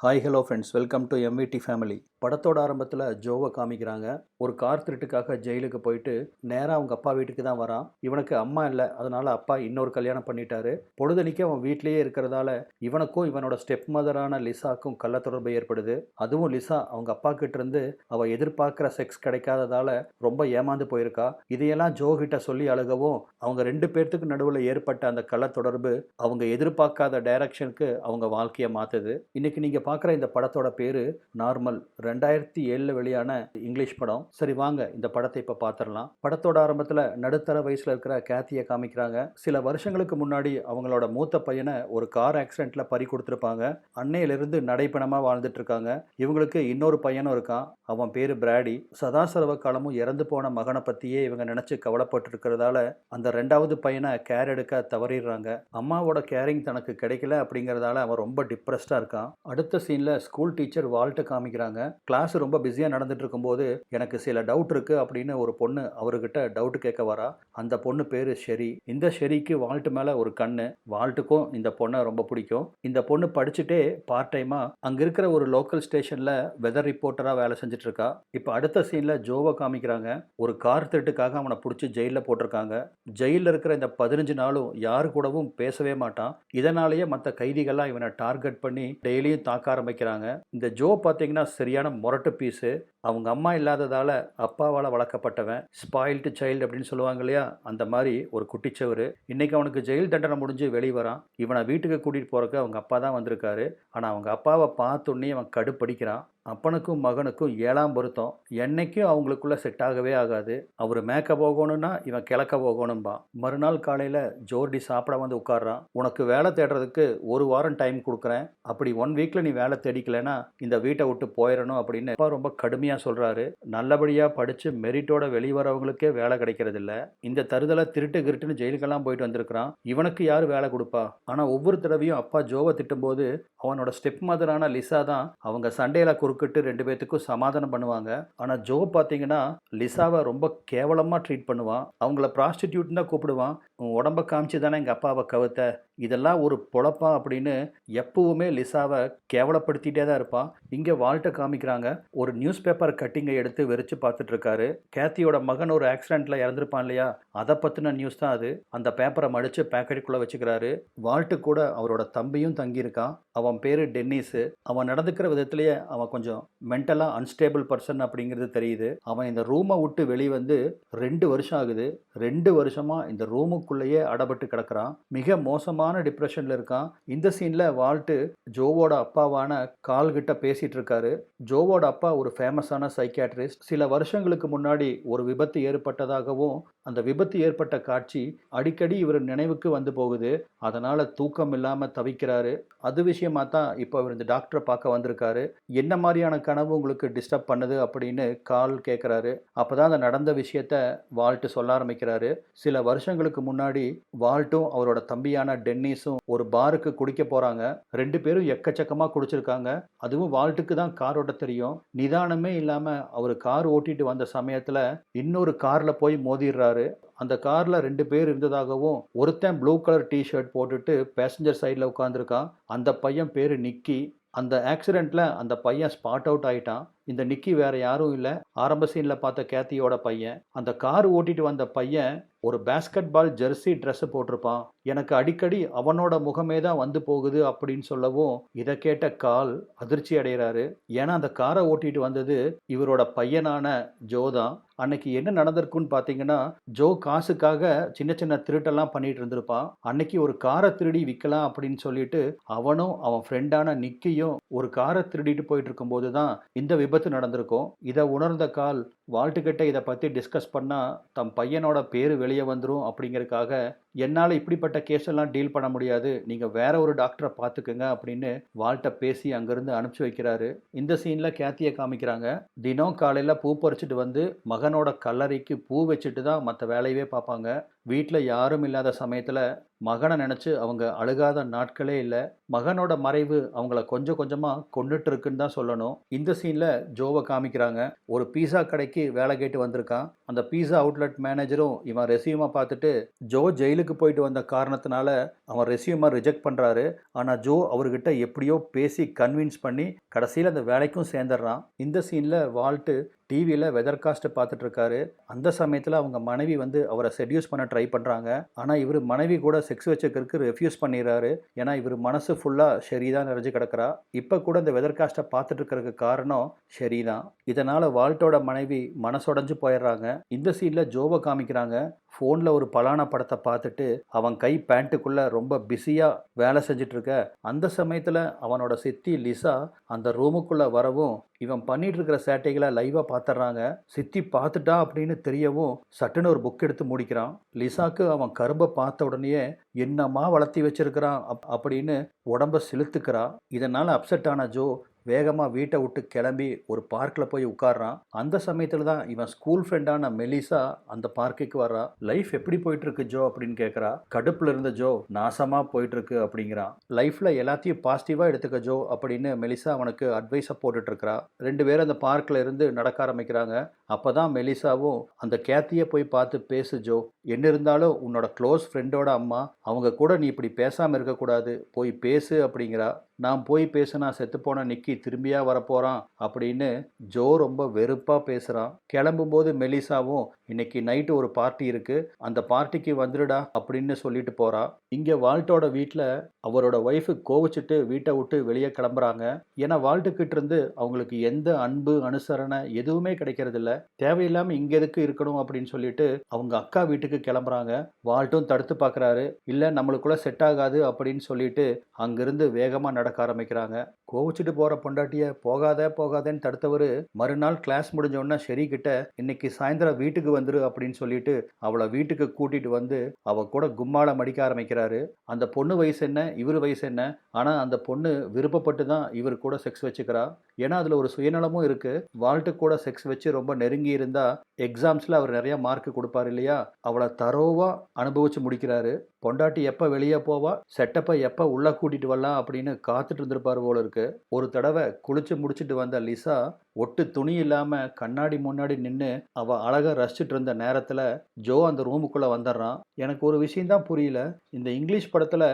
Hi hello friends, welcome to MVD family. படத்தோட ஆரம்பத்தில் ஜோவை காமிக்கிறாங்க. ஒரு கார் திருட்டுக்காக ஜெயிலுக்கு போயிட்டு நேராக அவங்க அப்பா வீட்டுக்கு தான் வரான். இவனுக்கு அம்மா இல்லை, அதனால அப்பா இன்னொரு கல்யாணம் பண்ணிட்டாரு. பொழுதனிக்கு அவன் வீட்லேயே இருக்கிறதால இவனுக்கும் இவனோட ஸ்டெப் மதரான லிசாக்கும் கள்ள தொடர்பு ஏற்படுது. அதுவும் லிசா அவங்க அப்பா கிட்ட இருந்து அவள் எதிர்பார்க்குற செக்ஸ் கிடைக்காததால ரொம்ப ஏமாந்து போயிருக்கா. இதையெல்லாம் ஜோ கிட்ட சொல்லி அழுகவும் அவங்க ரெண்டு பேர்த்துக்கு நடுவில் ஏற்பட்ட அந்த கள்ள தொடர்பு அவங்க எதிர்பார்க்காத டைரக்ஷனுக்கு அவங்க வாழ்க்கையை மாற்றுது. இன்னைக்கு நீங்கள் பார்க்குற இந்த படத்தோட பேர் நார்மல். 2007 வெளியான இங்கிலீஷ் படம். சரி வாங்க இந்த படத்தை இப்போ பார்த்துடலாம். படத்தோட ஆரம்பத்தில் நடுத்தர வயசில் இருக்கிற கேத்தியை காமிக்கிறாங்க. சில வருஷங்களுக்கு முன்னாடி அவங்களோட மூத்த பையனை ஒரு கார் ஆக்சிடென்ட்ல பறி கொடுத்துருப்பாங்க. அன்னையிலிருந்து நடைப்பணமாக வாழ்ந்துட்டு இருக்காங்க. இவங்களுக்கு இன்னொரு பையனும் இருக்கான். அவன் பேர் பிராடி. சதாசர்வ காலமும் இறந்து போன மகனை பற்றியே இவங்க நினச்சி கவலைப்பட்டு இருக்கிறதால அந்த ரெண்டாவது பையனை கேர் எடுக்க தவறிடுறாங்க. அம்மாவோட கேரிங் தனக்கு கிடைக்கல அப்படிங்கிறதால அவன் ரொம்ப டிப்ரெஸ்டாக இருக்கான். அடுத்த சீனில் ஸ்கூல் டீச்சர் வால்ட்டை காமிக்கிறாங்க. கிளாஸ் ரொம்ப பிஸியாக நடந்துட்டு இருக்கும்போது எனக்கு சில டவுட் இருக்குது அப்படின்னு ஒரு பொண்ணு அவர்கிட்ட டவுட் கேட்க வரா. அந்த பொண்ணு பேர் ஷெரி. இந்த ஷெரிக்கு வால்ட் மேலே ஒரு கண்ணு. வால்ட்டுக்கும் இந்த பொண்ணை ரொம்ப பிடிக்கும். இந்த பொண்ணு படிச்சுட்டே பார்ட் டைமாக அங்கே இருக்கிற ஒரு லோக்கல் ஸ்டேஷனில் வெதர் ரிப்போர்ட்டராக வேலை செஞ்சுட்டு இருக்கா. இப்போ அடுத்த சீனில் ஜோவை காமிக்கிறாங்க. ஒரு கார் திருட்டுக்காக அவனை பிடிச்சி ஜெயிலில் போட்டிருக்காங்க. ஜெயிலில் இருக்கிற இந்த 15 நாளும் யாரு கூடவும் பேசவே மாட்டான். இதனாலேயே மற்ற கைதிகள்லாம் இவனை டார்கெட் பண்ணி டெய்லியும் தாக்க ஆரம்பிக்கிறாங்க. இந்த ஜோ பார்த்தீங்கன்னா சரியான முரட்டு பீஸு. அவங்க அம்மா இல்லாததால அப்பாவால் வளர்க்கப்பட்டவன். ஸ்பாயில்டு சைல்டு அப்படின்னு சொல்லுவாங்க இல்லையா, அந்த மாதிரி ஒரு குட்டிச்சவரு. இன்னைக்கு அவனுக்கு ஜெயில் தண்டனை முடிஞ்சு வெளியே வரான். இவனை வீட்டுக்கு கூட்டிகிட்டு போகிறக்கு அவங்க அப்பா தான் வந்திருக்காரு. ஆனால் அவங்க அப்பாவை பார்த்தோன்னே அவன் கடுப்படிக்கிறான். அப்பனுக்கும் மகனுக்கும் 7ஆம் பொருத்தம். என்னைக்கும் அவங்களுக்குள்ள செட் ஆகவே ஆகாது. அவர் மேக்க போகணும்னா இவன் கிழக்க போகணும்பா. மறுநாள் காலையில் ஜோர்டி சாப்பிட வந்து உட்கார்றான். உனக்கு வேலை தேடுறதுக்கு 1 வாரம் டைம் கொடுக்குறேன். அப்படி 1 வீக்ல நீ வேலை தேடிக்கலைன்னா இந்த வீட்டை விட்டு போயிடணும் அப்படின்னு அப்பா ரொம்ப கடுமையாக சொல்கிறாரு. நல்லபடியாக படித்து மெரிட்டோட வெளிவரவங்களுக்கே வேலை கிடைக்கிறது இல்லை. இந்த தருதலை திருட்டு கிருட்டுன்னு ஜெயிலுக்கெல்லாம் போயிட்டு வந்திருக்கிறான். இவனுக்கு யார் வேலை கொடுப்பா? ஆனால் ஒவ்வொரு தடவையும் அப்பா ஜோவை திட்டும்போது அவனோட ஸ்டெப் மதரான லிசா தான் அவங்க சண்டையில குறுக்கிட்டு 2 பேத்துக்கும் சமாதானம் பண்ணுவாங்க. ஆனால் ஜோ பார்த்தீங்கன்னா லிசாவை ரொம்ப கேவலமாக ட்ரீட் பண்ணுவான். அவங்கள ப்ராஸ்டிடியூட்னு தான் கூப்பிடுவான். உன் உடம்ப காமிச்சு தானே எங்கள் அப்பாவை கவுத்த, இதெல்லாம் ஒரு பொழப்பா அப்படின்னு எப்பவுமே லிசாவை கேவலப்படுத்திட்டே தான் இருப்பான். இங்கே வால்ட்டை காமிக்கிறாங்க. ஒரு நியூஸ் பேப்பர் கட்டிங்கை எடுத்து வெறிச்சு பார்த்துட்டு இருக்காரு. கேத்தியோட மகன் ஒரு ஆக்சிடென்ட்ல இறந்துருப்பான் இல்லையா, அதை பற்றின நியூஸ் தான் அது. அந்த பேப்பரை மடித்து பேக்கெட்டுக்குள்ளே வச்சுக்கிறாரு. வால்ட்டு கூட அவரோட தம்பியும் தங்கியிருக்கான். அவன் பேர் டென்னிஸு. அவன் நடந்துக்கிற விதத்திலேயே அவன் கொஞ்சம் மென்டலாக அன்ஸ்டேபிள் பர்சன் அப்படிங்கிறது தெரியுது. அவன் இந்த ரூமை விட்டு வெளியே வந்து 2 வருஷம் ஆகுது. 2 வருஷமாக இந்த ரூமுக்குள்ளேயே அடப்பட்டு கிடக்கிறான். மிக மோசமான டிப்ரெஷன்ல இருக்கான். இந்த சீன்ல வால்ட்டு ஜோவோட அப்பாவான கால் கிட்ட பேசிட்டு இருக்காரு. ஜோவோட அப்பா ஒரு ஃபேமஸான சைக்கியாட்ரிஸ்ட். சில வருஷங்களுக்கு முன்னாடி ஒரு விபத்து ஏற்பட்டதாகவும் அந்த விபத்து ஏற்பட்ட காட்சி அடிக்கடி இவர் நினைவுக்கு வந்து போகுது. அதனால தூக்கம் இல்லாம தவிக்கிறாரு. அது விஷயமா தான் இப்போ இவர் இந்த டாக்டரை பார்க்க வந்திருக்காரு. என்ன மாதிரியான கனவு உங்களுக்கு டிஸ்டர்ப் பண்ணுது அப்படின்னு கால் கேட்குறாரு. அப்போதான் அந்த நடந்த விஷயத்த வால்ட்டு சொல்ல ஆரம்பிக்கிறாரு. சில வருஷங்களுக்கு முன்னாடி வால்ட்டும் அவரோட தம்பியான டென்னிஸும் ஒரு பாருக்கு குடிக்க போறாங்க. 2 பேரும் எக்கச்சக்கமாக குடிச்சிருக்காங்க. அதுவும் வால்ட்டுக்கு தான் கார் ஓட்ட தெரியும். நிதானமே இல்லாம அவர் கார் ஓட்டிட்டு வந்த சமயத்துல இன்னொரு கார்ல போய் மோதிடுறாரு. அந்த கார்ல 2 பேர் இருந்ததாகவும் ஒருத்தன் ப்ளூ கலர் டிஷர்ட் போட்டுட்டு பேசஞ்சர் சைடில் உட்காந்துருக்கான். அந்த பையன் பேரு நிக்கி. அந்த ஆக்சிடென்ட்ல அந்த பையன் ஸ்பாட் அவுட் ஆயிட்டான். இந்த நிக்கி வேற யாரும் இல்லை, ஆரம்ப சீனில் பார்த்த கேத்தியோட பையன். அந்த கார் ஓட்டிட்டு வந்த பையன் ஒரு பேஸ்கெட் பால் ஜெர்சி ட்ரெஸ் போட்டிருப்பான். எனக்கு அடிக்கடி அவனோட முகமே தான் வந்து போகுது அப்படின்னு சொல்லவும் இதை கேட்ட கால் அதிர்ச்சி அடைகிறாரு. ஏன்னா அந்த காரை ஓட்டிட்டு வந்தது இவரோட பையனான ஜோ தான். அன்னைக்கு என்ன நடந்திருக்குன்னு பார்த்தீங்கன்னா, ஜோ காசுக்காக சின்ன சின்ன திருட்டெல்லாம் பண்ணிட்டு இருந்திருப்பான். அன்னைக்கு ஒரு காரை திருடி விற்கலாம் அப்படின்னு சொல்லிட்டு அவனும் அவன் ஃப்ரெண்டான நிக்கியும் ஒரு காரை திருடிட்டு போயிட்டு இருக்கும்போது தான் இந்த விபத்து நடந்திருக்கும். இதை உணர்ந்த கால் வால்ட்டுக்கிட்ட இதை பற்றி டிஸ்கஸ் பண்ணால் தம் பையனோட பேர் வெளியே வந்துடும் அப்படிங்கிறதுக்காக என்னால் இப்படிப்பட்ட கேஸெல்லாம் டீல் பண்ண முடியாது, நீங்கள் வேற ஒரு டாக்டரை பார்த்துக்குங்க அப்படின்னு வால்ட்டை பேசி அங்கேருந்து அனுப்பிச்சி வைக்கிறாரு. இந்த சீனில் கேத்தியை காமிக்கிறாங்க. தினம் காலையில் பூ பறிச்சுட்டு வந்து மகனோட கல்லறைக்கு பூ வச்சுட்டு தான் மற்ற வேலையவே பார்ப்பாங்க. வீட்டில் யாரும் இல்லாத சமயத்தில் மகனை நினச்சி அவங்க அழுகாத நாட்களே இல்லை. மகனோட மறைவு அவங்கள கொஞ்சம் கொஞ்சமாக கொண்டுட்டு இருக்குன்னு தான் சொல்லணும். இந்த சீனில் ஜோவை காமிக்கிறாங்க. ஒரு பீஸா கடைக்கு வேலை கேட்டு வந்திருக்கான். அந்த பீஸா அவுட்லெட் மேனேஜரும் இவன் ரெசியூமை பார்த்துட்டு ஜோ ஜெயிலுக்கு ஜெயிலுக்கு போயிட்டு வந்த காரணத்தினால அவன் ரெஸ்யூமை ரிஜெக்ட் பண்ணுறாரு. ஆனால் ஜோ அவர்கிட்ட எப்படியோ பேசி கன்வின்ஸ் பண்ணி கடைசியில் அந்த வேலைக்கும் சேர்ந்துடுறான். இந்த சீனில் வால்ட்டு டிவியில் வெதர்காஸ்ட்டை பார்த்துட்டு இருக்காரு. அந்த சமயத்தில் அவங்க மனைவி வந்து அவரை செட்யூஸ் பண்ண ட்ரை பண்ணுறாங்க. ஆனால் இவர் மனைவி கூட செக்ஸ் வச்சுக்கிறதுக்கு ரெஃப்யூஸ் பண்ணிடுறாரு. ஏன்னா இவர் மனசு ஃபுல்லாக ஷெரி தான் நிறைஞ்சு கிடக்கிறா. இப்போ கூட இந்த வெதர்காஸ்ட்டை பார்த்துட்டு இருக்கிறதுக்கு காரணம் ஷெரி தான். இதனால் வால்ட்டோட மனைவி மனசுடைஞ்சு போயிடுறாங்க. இந்த சீனில் ஜோவை காமிக்கிறாங்க. ஃபோனில் ஒரு பலான படத்தை பார்த்துட்டு அவன் கை பேண்ட்டுக்குள்ளே ரொம்ப பிஸியாக வேலை செஞ்சிட்ருக்க அந்த சமயத்தில் அவனோட சித்தி லிசா அந்த ரூமுக்குள்ளே வரவும் இவன் பண்ணிட்டு இருக்கிற சேட்டைகளை லைவாக பார்த்துட்றாங்க. சித்தி பார்த்துட்டா அப்படின்னு தெரியவும் சட்டுன்னு ஒரு புக் எடுத்து முடிக்கிறான். லிசாக்கு அவன் கரும்பை பார்த்த உடனேயே என்னம்மா வளர்த்தி வச்சிருக்கிறான் அப்படின்னு உடம்ப சிலுத்துக்கிறான். இதனால் அப்செட் ஆன ஜோ வேகமாக வீட்டை விட்டு கிளம்பி ஒரு பார்க்கில் போய் உட்கார்றான். அந்த சமயத்தில் தான் இவன் ஸ்கூல் ஃப்ரெண்டான மெலிசா அந்த பார்க்குக்கு வர்றா. லைஃப் எப்படி போயிட்டுருக்கு ஜோ அப்படின்னு கேட்குறா. கடுப்பில் இருந்த ஜோ நாசமாக போயிட்டுருக்கு அப்படிங்கிறான். லைஃப்பில் எல்லாத்தையும் பாசிட்டிவாக எடுத்துக்க ஜோ அப்படின்னு மெலிசா அவனுக்கு அட்வைஸை போட்டுட்ருக்கிறா. ரெண்டு பேரும் அந்த பார்க்கில் இருந்து நடக்க ஆரம்பிக்கிறாங்க. அப்போ தான் மெலிசாவும் அந்த கேத்தியை போய் பார்த்து பேசு ஜோ, என்ன இருந்தாலும் உன்னோட க்ளோஸ் ஃப்ரெண்டோட அம்மா, அவங்க கூட நீ இப்படி பேசாமல் இருக்கக்கூடாது, போய் பேசு அப்படிங்கிறா. நான் போய் பேசுனா செத்துப்போன நிக்கி திரும்பியா வரப்போகிறான் அப்படின்னு ஜோ ரொம்ப வெறுப்பாக பேசுகிறான். கிளம்பும்போது மெலிசாவும் இன்னைக்கு நைட்டு ஒரு பார்ட்டி இருக்குது, அந்த பார்ட்டிக்கு வந்துடுடா அப்படின்னு சொல்லிட்டு போகிறா. இங்கே வால்ட்டோட வீட்டில் அவரோட ஒய்ஃபு கோவிச்சிட்டு வீட்டை விட்டு வெளியே கிளம்புறாங்க. ஏன்னா வால்ட்டுக்கிட்ட இருந்து அவங்களுக்கு எந்த அன்பு அனுசரணை எதுவுமே கிடைக்கிறதில்ல. தேவையில்லாமல் இங்கே எதுக்கு இருக்கணும் அப்படின்னு சொல்லிட்டு அவங்க அக்கா வீட்டுக்கு கிளம்புறாங்க. வால்ட்டும் தடுத்து பார்க்குறாரு. இல்லை நம்மளுக்குள்ள செட் ஆகாது அப்படின்னு சொல்லிட்டு அங்கிருந்து வேகமாக நடக்க ஆரம்பிக்கிறாங்க. கோவிச்சிட்டு போகிற பொண்டாட்டியை போகாதேன்னு தடுத்தவர் மறுநாள் கிளாஸ் முடிஞ்சோடனே ஷெரி கிட்ட இன்னைக்கு சாயந்தரம் வீட்டுக்கு வந்துரு அப்படின்னு சொல்லிட்டு அவளை வீட்டுக்கு கூட்டிட்டு வந்து அவ கூட கும்மாளம் அடிக்க ஆரம்பிக்கிறாரு. அந்த பொண்ணு வயசு என்ன, இவர் வயசு என்ன, ஆனால் அந்த பொண்ணு விருப்பப்பட்டு தான் இவர் கூட செக்ஸ் வச்சுக்கிறா. ஏன்னா அதில் ஒரு சுயநலமும் இருக்குது. வால்ட்டு கூட செக்ஸ் வச்சு ரொம்ப நெருங்கி இருந்தால் எக்ஸாம்ஸில் அவர் நிறைய மார்க் கொடுப்பார் இல்லையா, அவளை தரோவாக அனுபவிச்சு முடிக்கிறாரு. பொண்டாட்டி எப்போ வெளியே போவா, செட்டப்பை எப்போ உள்ளே கூட்டிகிட்டு வரலாம் அப்படின்னு காத்துட்டு இருந்திருப்பார் போல இருக்கு. ஒரு தடவை குளிச்சு முடிச்சுட்டு வந்த லிசா ஒட்டு துணி இல்லாமல் கண்ணாடி முன்னாடி நின்று அவள் அழகாக ரசிச்சுட்டு இருந்த நேரத்தில் ஜோ அந்த ரூமுக்குள்ளே வந்துடுறான். எனக்கு ஒரு விஷயந்தான் புரியல, இந்த இங்கிலீஷ் படத்தில்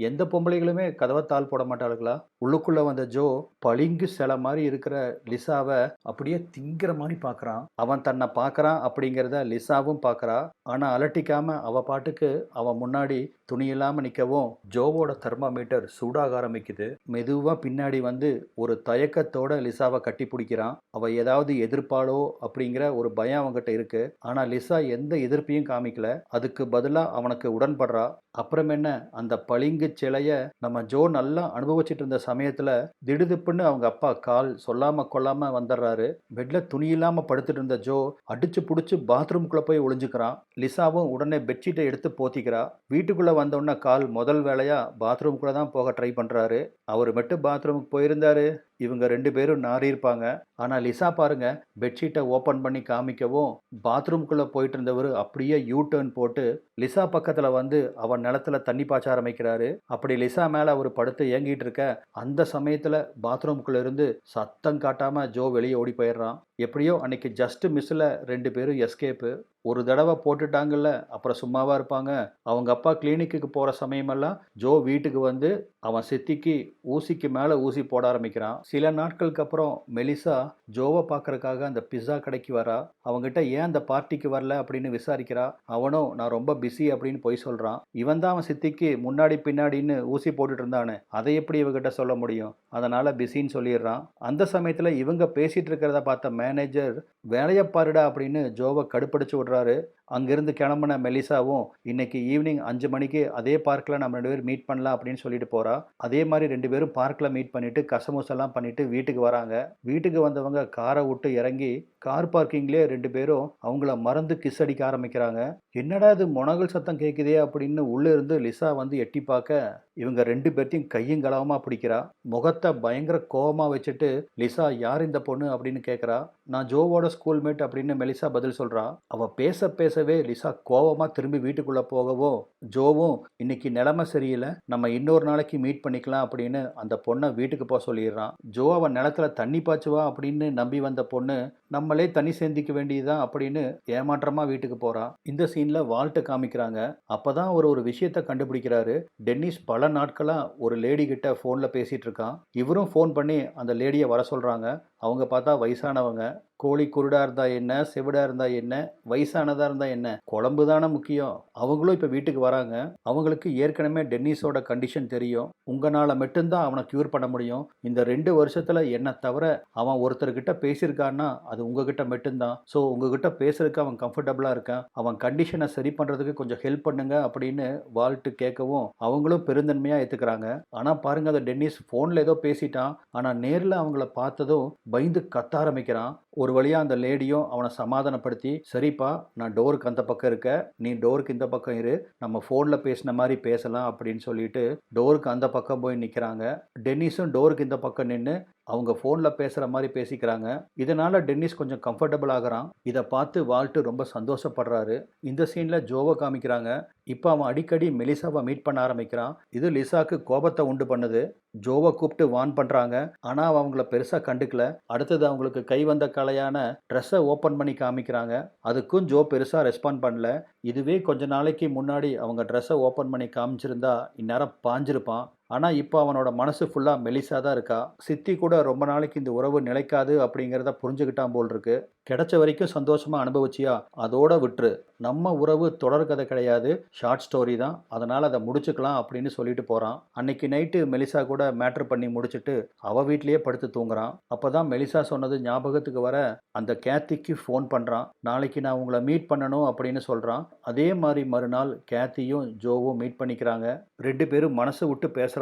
எந்த பொம்பளைகளுமே கதவை தாள் போட மாட்டாளுங்களா? உள்ளுக்குள்ளே வந்த ஜோ பளிங்கு சிலை மாதிரி இருக்கிற லிசாவை அப்படியே திங்கிற மாதிரி பார்க்குறான். அவன் தன்னை பார்க்குறான் அப்படிங்கிறத லிசாவும் பார்க்குறா. ஆனால் அலட்டிக்காமல் அவள் பாட்டுக்கு அவன் முன்னாடி துணி இல்லாமல் நிற்கவும் ஜோவோட தெர்மாமீட்டர் சூடாக ஆரம்பிக்குது. மெதுவாக பின்னாடி வந்து ஒரு தயக்கத்தோட லிசாவை கட்டி பிடிக்கிறான். அவள் ஏதாவது எதிர்ப்பாளோ அப்படிங்கிற ஒரு பயம் அவங்ககிட்ட இருக்கு. ஆனால் லிசா எந்த எதிர்ப்பையும் காமிக்கல. அதுக்கு பதிலாக அவனுக்கு உடன்படுறா. அப்புறம் என்ன, அந்த பளிங்கு சிலையை நம்ம ஜோ நல்லா அனுபவிச்சுட்டு இருந்த சமயத்தில் திடுதிப்புன்னு அவங்க அப்பா கால் சொல்லாமல் கொள்ளாமல் வந்துடுறாரு. பெட்டில் துணி இல்லாமல் படுத்துட்டு இருந்த ஜோ அடிச்சு பிடிச்சி பாத்ரூம்குள்ளே போய் ஒளிஞ்சுக்கிறான். லிசாவும் உடனே பெட்ஷீட்டை எடுத்து போத்திக்கிறா. வீட்டுக்குள்ளே வந்தோடனே கால் முதல் வேலையாக பாத்ரூம்குள்ளே தான் போக ட்ரை பண்ணுறாரு. அவர் மட்டும் பாத்ரூமுக்கு போயிருந்தாரு, இவங்க ரெண்டு பேரும் நாறியிருப்பாங்க. ஆனால் லிசா பாருங்க, பெட்ஷீட்டை ஓப்பன் பண்ணி காமிக்கவும் பாத்ரூம்குள்ளே போயிட்டு இருந்தவர் அப்படியே யூ டர்ன் போட்டு லிசா பக்கத்தில் வந்து அவன் நிலத்துல தண்ணி பாய்ச்ச ஆரம்பிக்கிறாரு. அப்படி லிசா மேலே அவர் படுத்து ஏங்கிட்டு இருக்க அந்த சமயத்தில் பாத்ரூம்குள்ளே இருந்து சத்தம் காட்டாமல் ஜோ வெளியே ஓடி போயிடுறான். எப்படியோ அன்னைக்கு ஜஸ்ட் மிஸ்ஸில் ரெண்டு பேரும் எஸ்கேப்பு. ஒரு தடவை போட்டுட்டாங்கல்ல, அப்புறம் சும்மாவா இருப்பாங்க? அவங்க அப்பா கிளினிக்கு போகிற சமயமெல்லாம் ஜோ வீட்டுக்கு வந்து அவன் சித்திக்கு ஊசிக்கு மேலே ஊசி போட ஆரம்பிக்கிறான். சில நாட்களுக்கு அப்புறம் மெலிசா ஜோவை பார்க்கறதுக்காக அந்த பிஸா கடைக்கு வரா. அவங்ககிட்ட ஏன் அந்த பார்ட்டிக்கு வரல அப்படின்னு விசாரிக்கிறா. அவனும் நான் ரொம்ப பிஸி அப்படின்னு போய் சொல்கிறான். இவன் தான் அவன் சித்திக்கு முன்னாடி பின்னாடின்னு ஊசி போட்டுட்டு இருந்தானே, அதை எப்படி இவங்கிட்ட சொல்ல முடியும்? அதனால் பிஸின்னு சொல்லிடுறான். அந்த சமயத்தில் இவங்க பேசிகிட்டு இருக்கிறத பார்த்த மேனேஜர் வேலையை பாருடா அப்படின்னு ஜோவை கடுப்படிச்சு விடுறாரு. அங்கேருந்து கிளம்புன மெலிசாவும் இன்னைக்கு ஈவினிங் 5 மணிக்கு அதே பார்க்கில் நம்ம 2 பேரும் மீட் பண்ணலாம் அப்படின்னு சொல்லிட்டு போகிறா. அதே மாதிரி 2 பேரும் பார்க்கில் மீட் பண்ணிவிட்டு கசமுசெல்லாம் பண்ணிவிட்டு வீட்டுக்கு வராங்க. வீட்டுக்கு வந்தவங்க காரை விட்டு இறங்கி கார் பார்க்கிங்லேயே 2 பேரும் அவங்கள மறந்து கிஸ் அடிக்க ஆரம்பிக்கிறாங்க. என்னடா இது முனகல் சத்தம் கேட்குதே அப்படின்னு உள்ளே இருந்து லிசா வந்து எட்டி பார்க்க இவங்க 2 பேர்த்தையும் கையும் களவமாக பிடிக்கிறா. முகத்தை முகத்தை பயங்கர கோவமா வச்சுட்டு, லிசா யார் இந்த பொண்ணு அப்படின்னு கேட்குறா. நான் ஜோவோட ஸ்கூல்மேட் அப்படின்னு மெலிசா பதில் சொல்றா. அவ பேச பேசவே லிசா கோவமா திரும்பி வீட்டுக்குள்ள போகவும், ஜோவும் இன்னைக்கு நிலைமை சரியில்லை, நம்ம இன்னொரு நாளைக்கு மீட் பண்ணிக்கலாம் அப்படின்னு அந்த பொண்ணை வீட்டுக்கு போக சொல்லிடுறான். ஜோ அவன் நிலத்துல தண்ணி பாய்ச்சுவா அப்படின்னு நம்பி வந்த பொண்ணு நம்மளே தண்ணி சேந்திக்க வேண்டியதுதான் அப்படின்னு ஏமாற்றமா வீட்டுக்கு போறா. இந்த சீன்ல வால்ட்டை காமிக்கிறாங்க. அப்பதான் ஒரு விஷயத்தை கண்டுபிடிக்கிறாரு. டென்னிஸ் பல நாட்களா ஒரு லேடி கிட்ட போன்ல பேசிட்டு இருக்கான். இவரும் ஃபோன் பண்ணி அந்த லேடியை வர சொல்றாங்க. அவங்க பார்த்தா வயசானவங்க. கோழி குருடா இருந்தா என்ன, செவிடா இருந்தா என்ன, வயசானதா இருந்தா என்ன, குழம்பு தானே முக்கியம். அவங்களும் இப்போ வீட்டுக்கு வராங்க. அவங்களுக்கு ஏற்கனவே டென்னிஸோட கண்டிஷன் தெரியும். உங்களால் மட்டும்தான் அவனை க்யூர் பண்ண முடியும். இந்த 2 வருஷத்துல என்ன தவிர அவன் ஒருத்தர்கிட்ட பேசியிருக்கான்னா அது உங்ககிட்ட மட்டும்தான். ஸோ உங்ககிட்ட பேசுறதுக்கு அவன் கம்ஃபர்டபுளாக இருக்கான். அவன் கண்டிஷனை சரி பண்ணுறதுக்கு கொஞ்சம் ஹெல்ப் பண்ணுங்க அப்படின்னு வால்ட்டு கேட்கவும் அவங்களும் பெருந்தன்மையாக ஏற்றுக்கிறாங்க. ஆனால் பாருங்க, அந்த டென்னிஸ் ஃபோனில் ஏதோ பேசிட்டான். ஆனால் நேரில் அவங்கள பார்த்ததும் பயந்து கத்த ஆரம்பிக்கிறான். ஒரு வழியாக அந்த லேடியும் அவனை சமாதானப்படுத்தி, சரிப்பா நான் டோருக்கு அந்த பக்கம் இருக்க, நீ டோருக்கு இந்த பக்கம் இரு, நம்ம ஃபோனில் பேசின மாதிரி பேசலாம் அப்படின்னு சொல்லிட்டு டோருக்கு அந்த பக்கம் போய் நிற்கிறாங்க. டென்னிஸும் டோருக்கு இந்த பக்கம் நின்று அவங்க ஃபோனில் பேசுகிற மாதிரி பேசிக்கிறாங்க. இதனால் டென்னிஸ் கொஞ்சம் கம்ஃபர்டபுள் ஆகிறான். இதை பார்த்து வால்ட்டு ரொம்ப சந்தோஷப்படுறாரு. இந்த சீனில் ஜோவை காமிக்கிறாங்க. இப்போ அவன் அடிக்கடி மெலிசாவை மீட் பண்ண ஆரம்பிக்கிறான். இது லிசாக்கு கோபத்தை உண்டு பண்ணுது. ஜோவை கூப்பிட்டு வார்ன் பண்ணுறாங்க. ஆனால் அவன் அவங்கள பெருசாக கண்டுக்கல. அடுத்தது அவங்களுக்கு கை வந்த கலையான ட்ரெஸ்ஸை ஓப்பன் பண்ணி காமிக்கிறாங்க. அதுக்கும் ஜோ பெருசாக ரெஸ்பாண்ட் பண்ணல. இதுவே கொஞ்ச நாளைக்கு முன்னாடி அவங்க ட்ரெஸ்ஸை ஓப்பன் பண்ணி காமிச்சிருந்தா இந்நேரம் பாஞ்சிருப்பான். ஆனால் இப்போ அவனோட மனசு ஃபுல்லாக மெலிசா தான் இருக்கா. சித்தி கூட ரொம்ப நாளைக்கு இந்த உறவு நிலைக்காது அப்படிங்கிறத புரிஞ்சுக்கிட்டான் போல் இருக்கு. கிடைச்ச வரைக்கும் சந்தோஷமாக அனுபவிச்சியா, அதோட விட்டுரு. நம்ம உறவு தொடர் கதை கிடையாது, ஷார்ட் ஸ்டோரி தான். அதனால் அதை முடிச்சுக்கலாம் அப்படின்னு சொல்லிட்டு போகிறான். அன்னைக்கு நைட்டு மெலிசா கூட மேட்ரு பண்ணி முடிச்சுட்டு அவள் வீட்லேயே படுத்து தூங்குறான். அப்போ தான் மெலிசா சொன்னது ஞாபகத்துக்கு வர அந்த கேத்திக்கு ஃபோன் பண்ணுறான். நாளைக்கு நான் உங்களை மீட் பண்ணணும் அப்படின்னு சொல்கிறான். அதே மாதிரி மறுநாள் கேத்தியும் ஜோவும் மீட் பண்ணிக்கிறாங்க. 2 பேரும் மனசு விட்டு பேசுகிறாங்க.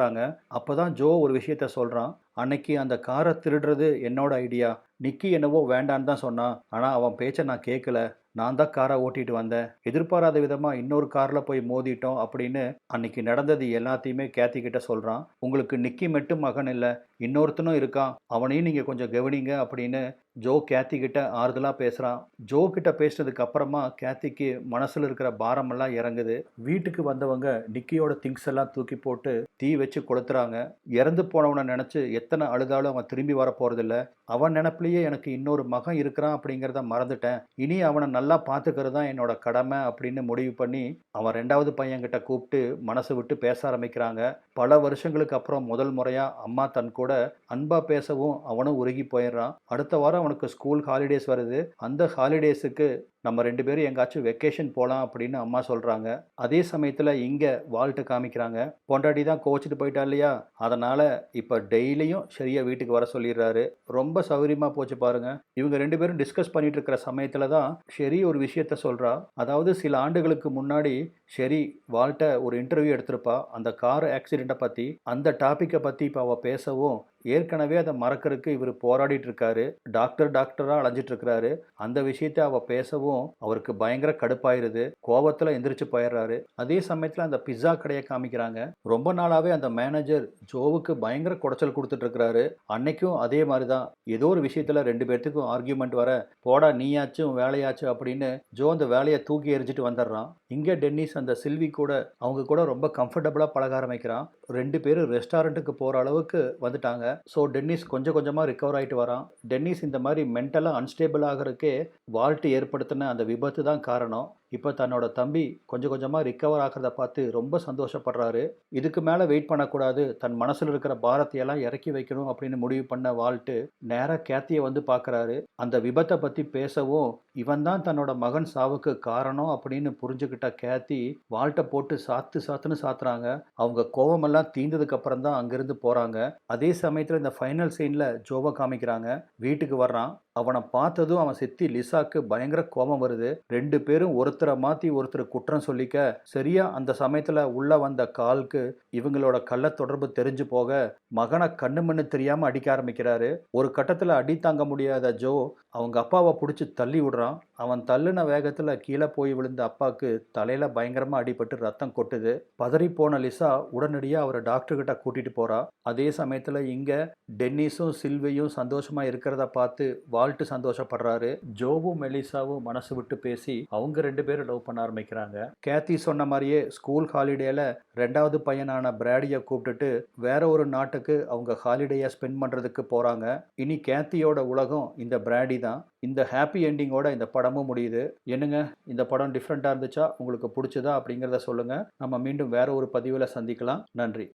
அப்போதான் ஜோ ஒரு விஷயத்த சொல்கிறான். அன்னைக்கு அந்த காரை திருடுறது என்னோட ஐடியா. நிக்கி என்னவோ வேண்டான்னு தான் சொன்னான். ஆனால் அவன் பேச்சை நான் கேட்கல. நான் தான் காரை ஓட்டிட்டு வந்தேன். எதிர்பாராத விதமாக இன்னொரு காரில் போய் மோதிட்டோம் அப்படின்னு அன்னைக்கு நடந்தது எல்லாத்தையுமே கேத்தி கிட்ட சொல்கிறான். உங்களுக்கு நிக்கி மட்டும் மகன் இல்லை, இன்னொருத்தனும் இருக்கான், அவனையும் நீங்கள் கொஞ்சம் கவனிங்க அப்படின்னு ஜோ கேத்தி கிட்ட ஆறுதலாக பேசுகிறான். ஜோ கிட்ட பேசினதுக்கு அப்புறமா கேத்திக்கு மனசில் இருக்கிற பாரமெல்லாம் இறங்குது. வீட்டுக்கு வந்தவங்க நிக்கியோட திங்ஸ் எல்லாம் தூக்கி போட்டு தீ வச்சு கொளுத்துறாங்க. இறந்து போனவனை நினச்சி எத்தனை அழுதாலும் அவன் திரும்பி வர போகிறதில்ல. அவன் நினப்பிலேயே எனக்கு இன்னொரு மகன் இருக்கிறான் அப்படிங்கிறத மறந்துட்டேன். இனி அவனை நல்லா பார்த்துக்கிறது தான் என்னோட கடமை அப்படின்னு முடிவு பண்ணி அவன் 2வது பையன்கிட்ட கூப்பிட்டு மனசு விட்டு பேச ஆரம்பிக்கிறாங்க. பல வருஷங்களுக்கு அப்புறம் முதல் முறையாக அம்மா தன் கூட அன்பா பேசவும் அவனும் உருகி போயிடுறான். அடுத்த வாரம் அவனுக்கு ஸ்கூல் ஹாலிடேஸ் வருது. அந்த ஹாலிடேஸுக்கு நம்ம 2 பேரும் எங்காச்சும் வெக்கேஷன் போகலாம் அப்படின்னு அம்மா சொல்கிறாங்க. அதே சமயத்தில் இங்கே வால்ட்டை காமிக்கிறாங்க. பொண்டாட்டி தான் கோச்சிட்டு போயிட்டா இல்லையா, அதனால் இப்போ டெய்லியும் சரியா வீட்டுக்கு வர சொல்லிடுறாரு. ரொம்ப சௌகரியமாக போச்சு பாருங்க. இவங்க 2 பேரும் டிஸ்கஸ் பண்ணிட்டு இருக்கிற சமயத்தில் தான் ஷெரி ஒரு விஷயத்த சொல்கிறா. அதாவது சில ஆண்டுகளுக்கு முன்னாடி ஷெரி வால்ட்டை ஒரு இன்டர்வியூ எடுத்திருப்பா அந்த கார் ஆக்சிடெண்ட்டை பற்றி. அந்த டாப்பிக்கை பற்றி இப்போ அவள் பேசவும் ஏற்கனவே அதை மறக்கிறதுக்கு இவர் போராடிட்டு இருக்காரு. டாக்டராக அலைஞ்சிட்டு இருக்கிறாரு. அந்த விஷயத்தை அவள் பேசவும் அவருக்கு பயங்கர கடுப்பாயிருது. கோபத்தில் எந்திரிச்சு போயிடுறாரு. அதே சமயத்தில் அந்த பிஸ்ஸா கடையை காமிக்கிறாங்க. ரொம்ப நாளாகவே அந்த மேனேஜர் ஜோவுக்கு பயங்கர குடைச்சல் கொடுத்துட்டு இருக்கிறாரு. அன்னைக்கும் அதே மாதிரி தான் ஏதோ ஒரு விஷயத்தில் 2 பேர்த்துக்கும் ஆர்கியூமெண்ட் வர, போடா நீயாச்சும் வேலையாச்சும் அப்படின்னு ஜோ அந்த வேலையை தூக்கி எறிஞ்சிட்டு வந்துடுறான். இங்கே டென்னிஸ் அந்த சில்வி கூட அவங்க கூட ரொம்ப கம்ஃபர்டபுளாக பழக ஆரம்பிக்கிறான். 2 பேரும் ரெஸ்டாரண்ட்டுக்கு போகிற அளவுக்கு வந்துட்டாங்க. ஸோ டென்னிஸ் கொஞ்சம் கொஞ்சமாக ரிகவர் ஆகிட்டு வரான். டென்னிஸ் இந்த மாதிரி மென்டலாக அன்ஸ்டேபிள் ஆகிறதுக்கே வால்ட்டு ஏற்படுத்தின அந்த விபத்து தான் காரணம். இப்போ தன்னோட தம்பி கொஞ்சம் கொஞ்சமாக ரிகவர் ஆகிறத பார்த்து ரொம்ப சந்தோஷப்படுறாரு. இதுக்கு மேலே வெயிட் பண்ணக்கூடாது, தன் மனசில் இருக்கிற பாரத்தையெல்லாம் இறக்கி வைக்கணும் அப்படின்னு முடிவு பண்ண வால்ட்டு நேராக கேத்தியை வந்து பார்க்குறாரு. அந்த விபத்தை பற்றி பேசவும் இவன் தான் தன்னோட மகன் சாவுக்கு காரணம் அப்படின்னு புரிஞ்சுக்கிட்ட கேத்தி வால்ட்டை போட்டு சாத்துன்னு சாத்துறாங்க. அவங்க கோவமெல்லாம் தீர்ந்ததுக்கு அப்புறம் தான் அங்கிருந்து போகிறாங்க. அதே சமயத்தில் இந்த ஃபைனல் சீனில் ஜோவை காமிக்கிறாங்க. வீட்டுக்கு வர்றான். அவனை பார்த்ததும் அவன் சித்தி லிசாக்கு பயங்கர கோபம் வருது. 2 பேரும் ஒருத்தரை மாற்றி ஒருத்தர் குற்றம் சொல்லிக்க, சரியா அந்த சமயத்தில் உள்ள வந்த கால்க்கு இவங்களோட கள்ள தொடர்பு தெரிஞ்சு போக மகனை கண்ணு மண்ணு தெரியாமல் அடிக்க ஆரம்பிக்கிறாரு. ஒரு கட்டத்தில் அடி தாங்க முடியாத ஜோ அவங்க அப்பாவை பிடிச்சி தள்ளி விடுறான். அவன் தள்ளுன வேகத்துல கீழே போய் விழுந்த அப்பாவுக்கு தலையில பயங்கரமா அடிபட்டு ரத்தம் கொட்டுது. பதறி போன லிசா உடனடியா அவரை டாக்டர் கிட்ட கூட்டிட்டு போறா. அதே சமயத்துல இங்க டென்னிஸும் சில்வியும் சந்தோஷமா இருக்கிறத பார்த்து வால்ட் சந்தோஷப்படுறாரு. ஜோவும் மெலிசாவும் மனசு விட்டு பேசி அவங்க 2 பேரும் லவ் பண்ண ஆரம்பிக்கிறாங்க. கேத்தி சொன்ன மாதிரியே ஸ்கூல் ஹாலிடேல 2வது பையனான பிராடியை கூப்பிட்டுட்டு வேற ஒரு நாட்டுக்கு அவங்க ஹாலிடேயை ஸ்பெண்ட் பண்றதுக்கு போறாங்க. இனி கேத்தியோட உலகம் இந்த பிராடி தான். இந்த ஹாப்பி எண்டிங்கோட இந்த படமும் முடியுது. என்னங்க, இந்த படம் டிஃப்ரெண்டா இருந்துச்சா, உங்களுக்கு பிடிச்சதா அப்படிங்கிறத சொல்லுங்க. நம்ம மீண்டும் வேற ஒரு பதிவில் சந்திக்கலாம். நன்றி.